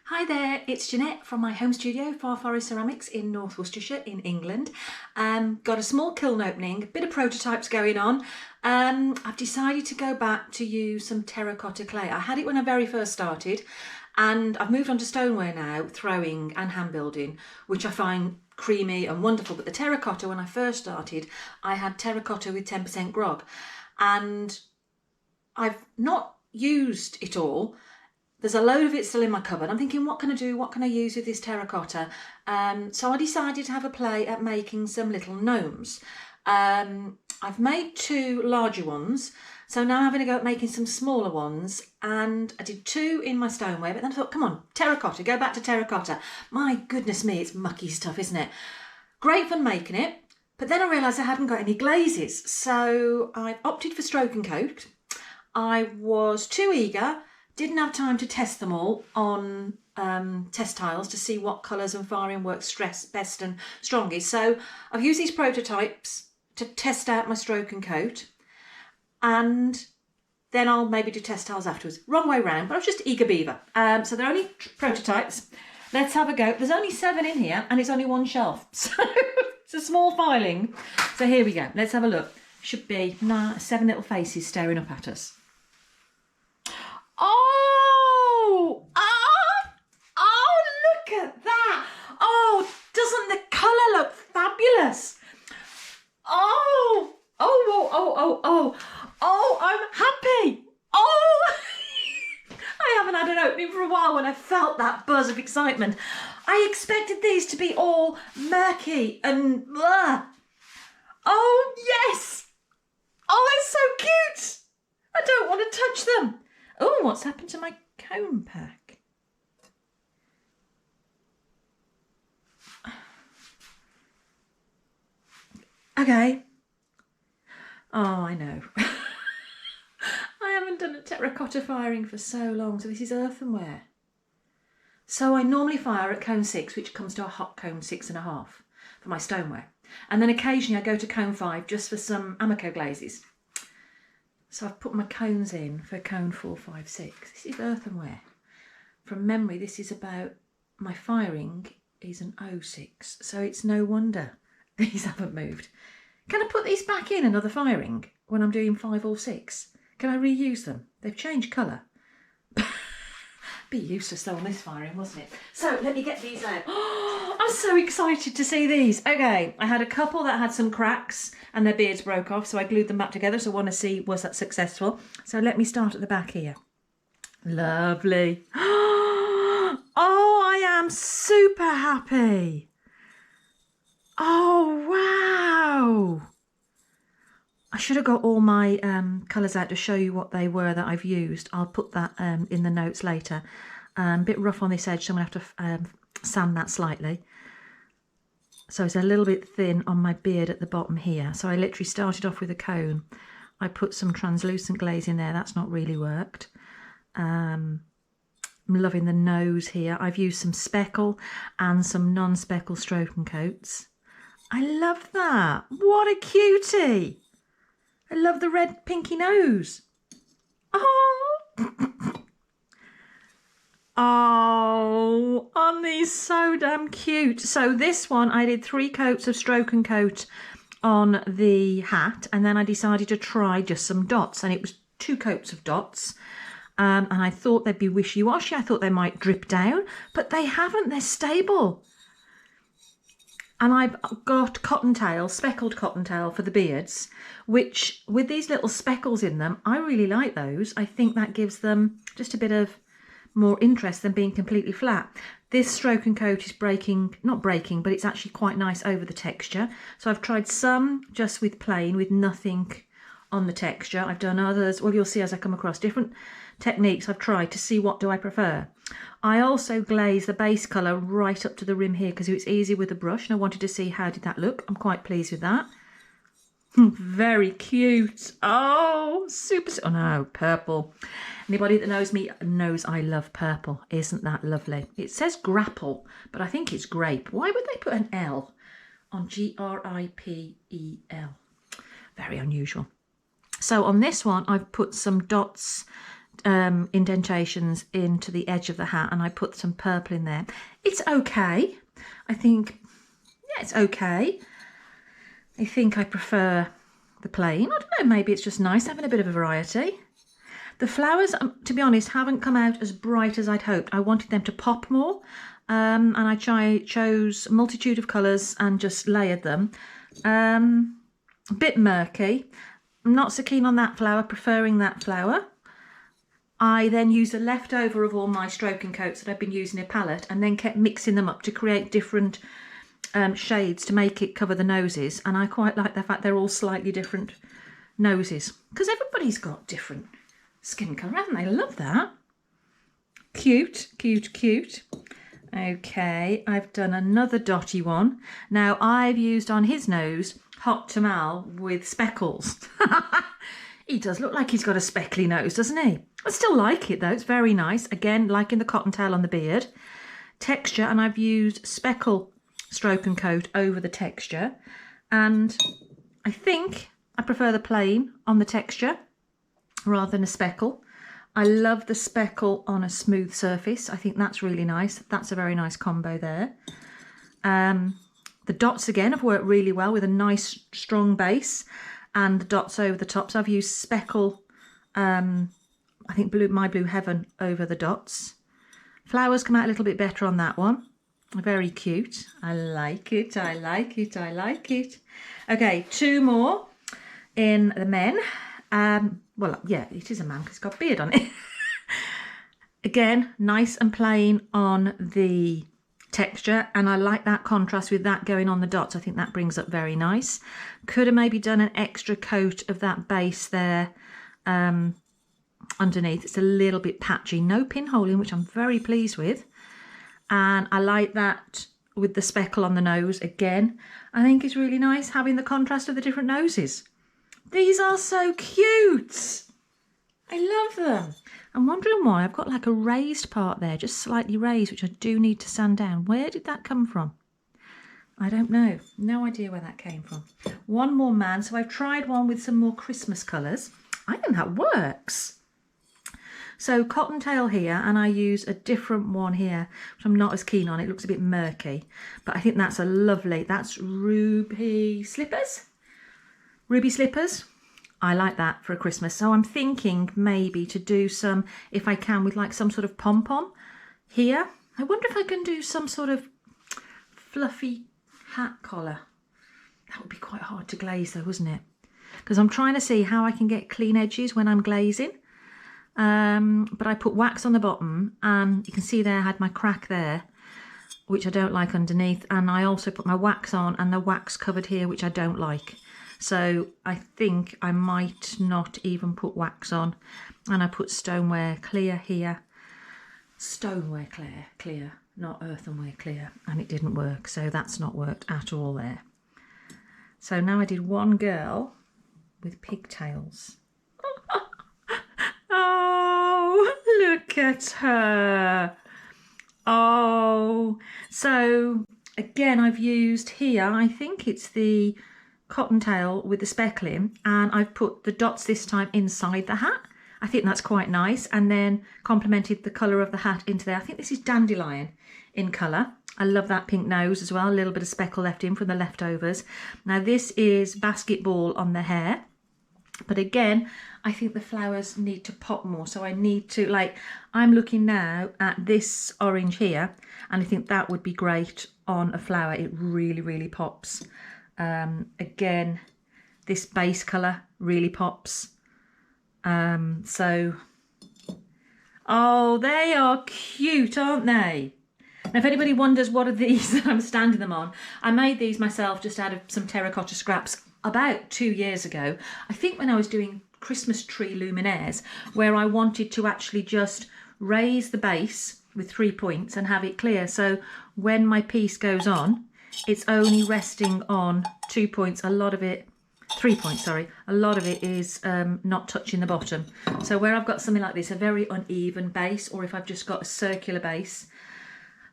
Hi there, it's Jeanette from my home studio, Far Forest Ceramics in North Worcestershire in England. Got a small kiln opening, a bit of prototypes going on. I've decided to go back to use some terracotta clay. I had it when I very first started and I've moved on to stoneware now, throwing and hand building, which I find creamy and wonderful. But the terracotta, when I first started, I had terracotta with 10% grog and I've not used it all. There's a load of it still in my cupboard. I'm thinking, what can I do? What can I use with this terracotta? So I decided to have a play at making some little gnomes. I've made two larger ones. So now I'm having a go at making some smaller ones. And I did two in my stoneware, but then I thought, come on, terracotta, go back to terracotta. My goodness me, it's mucky stuff, isn't it? Great fun making it. But then I realised I hadn't got any glazes. So I opted for stroke and coat. I was too eager. Didn't have time to test them all on test tiles to see what colours and firing works best and strongest. So I've used these prototypes to test out my stroke and coat, and then I'll maybe do test tiles afterwards. Wrong way round, but I was just eager beaver. So they're only prototypes. Let's have a go. There's only 7 in here and it's only one shelf. So it's a small filing. So here we go. Let's have a look. Should be 7 little faces staring up at us. Oh, look at that. Oh, doesn't the colour look fabulous? Oh, I'm happy. Oh, I haven't had an opening for a while when I felt that buzz of excitement. I expected these to be all murky and blah. Oh, yes. Oh, they're so cute. I don't want to touch them. Oh, what's happened to my cone pack? Okay. Oh, I know. I haven't done a terracotta firing for so long, so this is earthenware. So I normally fire at cone 6, which comes to a hot cone 6.5 for my stoneware. And then occasionally I go to cone 5 just for some amico glazes. So I've put my cones in for cone 4, 5, 6. This is earthenware. From memory, this is about, my firing is an 06. So it's no wonder these haven't moved. Can I put these back in another firing when I'm doing 5 or 6? Can I reuse them? They've changed colour. Be useless though on this firing, wasn't it? So let me get these out. Oh, I'm so excited to see these. Okay, I had a couple that had some cracks and their beards broke off, so I glued them back together. So I want to see, was that successful? So let me start at the back here. Lovely. Oh, I am super happy. Oh, wow. I should have got all my colours out to show you what they were that I've used. I'll put that in the notes later. A bit rough on this edge, so I'm going to have to sand that slightly. So it's a little bit thin on my beard at the bottom here. So I literally started off with a cone. I put some translucent glaze in there. That's not really worked. I'm loving the nose here. I've used some speckle and some non-speckle stroke and coats. I love that. What a cutie. I love the red pinky nose. Oh. Oh, aren't these so damn cute? So this one, I did 3 coats of stroke and coat on the hat, and then I decided to try just some dots, and it was 2 coats of dots. And I thought they'd be wishy-washy. I thought they might drip down, but they haven't. They're stable. And I've got cottontail, speckled cottontail for the beards, which with these little speckles in them, I really like those. I think that gives them just a bit of more interest than being completely flat. This stroke and coat is not breaking, but it's actually quite nice over the texture. So I've tried some just with plain, with nothing on the texture. I've done others, well, you'll see as I come across different techniques I've tried to see what do I prefer. I also glaze the base colour right up to the rim here because it's easy with a brush, and I wanted to see how did that look. I'm quite pleased with that. Very cute. Oh, super. Oh no, purple. Anybody that knows me knows I love purple. Isn't that lovely? It says grapple, but I think it's grape. Why would they put an L on Gripel? Very unusual. So on this one, I've put some dots indentations into the edge of the hat, and I put some purple in there. It's okay. I think, yeah, it's okay. I think I prefer the plain. I don't know, maybe it's just nice having a bit of a variety. The flowers, to be honest, haven't come out as bright as I'd hoped. I wanted them to pop more, and I chose a multitude of colours and just layered them. A bit murky. I'm not so keen on that flower, preferring that flower. I then used a leftover of all my stroking coats that I've been using in a palette, and then kept mixing them up to create different shades to make it cover the noses. And I quite like the fact they're all slightly different noses, because everybody's got different skin colour, haven't they? I love that. Cute, cute, cute. Okay, I've done another dotty one. Now, I've used on his nose Hot Tamal with speckles. He does look like he's got a speckly nose, doesn't he? I still like it though, it's very nice. Again, liking the cottontail on the beard. Texture, and I've used speckle stroke and coat over the texture. And I think I prefer the plain on the texture rather than a speckle. I love the speckle on a smooth surface. I think that's really nice. That's a very nice combo there. The dots again have worked really well with a nice strong base, and the dots over the top. So I've used speckle, I think my Blue Heaven over the dots. Flowers come out a little bit better on that one. Very cute. I like it, I like it, I like it. Okay, two more in the men. Well, yeah, it is a man because it's got a beard on it. Again, nice and plain on the texture, and I like that contrast with that going on the dots. I think that brings up very nice. Could have maybe done an extra coat of that base there underneath. It's a little bit patchy. No pinholing, which I'm very pleased with. And I like that with the speckle on the nose. Again, I think it's really nice having the contrast of the different noses. These are so cute. I love them. I'm wondering why I've got like a raised part there, just slightly raised, which I do need to sand down. Where did that come from? I don't know. No idea where that came from. One more man. So I've tried one with some more Christmas colours. I think that works. So cottontail here, and I use a different one here, which I'm not as keen on. It looks a bit murky, but I think that's a lovely, that's ruby slippers. Ruby slippers. I like that for a Christmas. So I'm thinking maybe to do some, if I can, with like some sort of pom-pom here. I wonder if I can do some sort of fluffy hat collar. That would be quite hard to glaze though, wouldn't it? Because I'm trying to see how I can get clean edges when I'm glazing. But I put wax on the bottom, and you can see there I had my crack there, which I don't like underneath. And I also put my wax on, and the wax covered here, which I don't like. So I think I might not even put wax on, and I put stoneware clear here. Stoneware clear, not earthenware clear, and it didn't work. So that's not worked at all there. So now I did one girl with pigtails. Oh, look at her. Oh, so again, I've used here, I think it's the cottontail with the speckling, and I've put the dots this time inside the hat. I think that's quite nice, and then complemented the colour of the hat into there. I think this is dandelion in colour. I love that pink nose as well, a little bit of speckle left in from the leftovers. Now this is basketball on the hair, but again, I think the flowers need to pop more. So I need to, like, I'm looking now at this orange here, and I think that would be great on a flower. It really, really pops. Again, this base colour really pops. So, oh, they are cute, aren't they? Now, if anybody wonders what are these that I'm standing them on, I made these myself just out of some terracotta scraps about 2 years ago. I think when I was doing Christmas tree luminaires, where I wanted to actually just raise the base with 3 points and have it clear. So when my piece goes on, it's only resting on 2 points. A lot of it, 3 points, sorry. A lot of it is not touching the bottom. So where I've got something like this, a very uneven base, or if I've just got a circular base,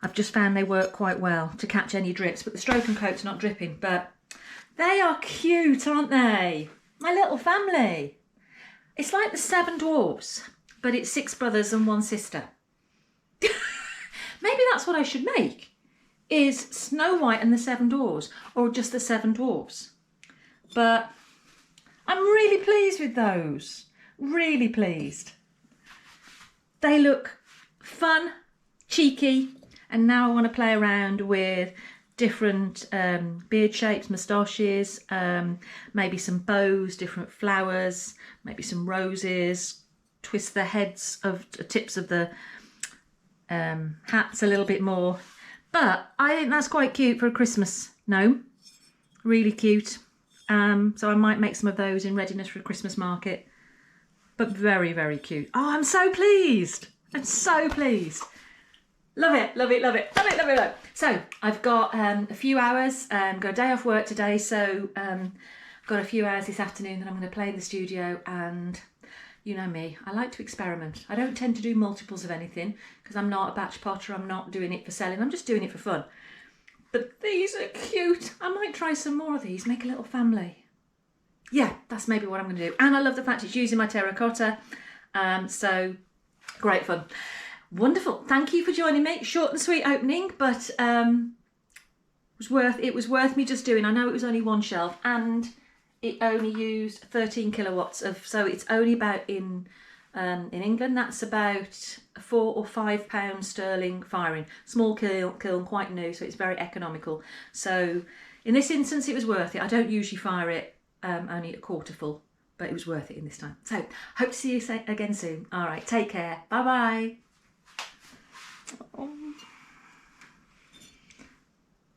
I've just found they work quite well to catch any drips. But the stroke and coat's not dripping. But they are cute, aren't they? My little family. It's like the Seven Dwarfs, but it's 6 brothers and 1 sister. Maybe that's what I should make, is Snow White and the 7 Dwarfs, or just the 7 Dwarfs. But I'm really pleased with those. Really pleased. They look fun, cheeky, and now I want to play around with different beard shapes, moustaches, maybe some bows, different flowers, maybe some roses, twist the heads of the tips of the hats a little bit more. But I think that's quite cute for a Christmas gnome. Really cute. So I might make some of those in readiness for a Christmas market. But very, very cute. Oh, I'm so pleased. I'm so pleased. Love it, love it, love it, love it, love it, love it. So I've got a few hours, got a day off work today, so I've got a few hours this afternoon that I'm going to play in the studio, and you know me, I like to experiment. I don't tend to do multiples of anything because I'm not a batch potter, I'm not doing it for selling, I'm just doing it for fun. But these are cute. I might try some more of these, make a little family. Yeah, that's maybe what I'm going to do. And I love the fact it's using my terracotta, so great fun. Wonderful. Thank you for joining me. Short and sweet opening, but it was worth me just doing. I know it was only 1 shelf and it only used 13 kilowatts of, so it's only about in England, that's about 4 or 5 pounds sterling firing. Small kiln, quite new, so it's very economical. So in this instance, it was worth it. I don't usually fire it only a quarter full, but it was worth it in this time. So hope to see you again soon. All right, take care. Bye bye.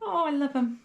Oh, I love them.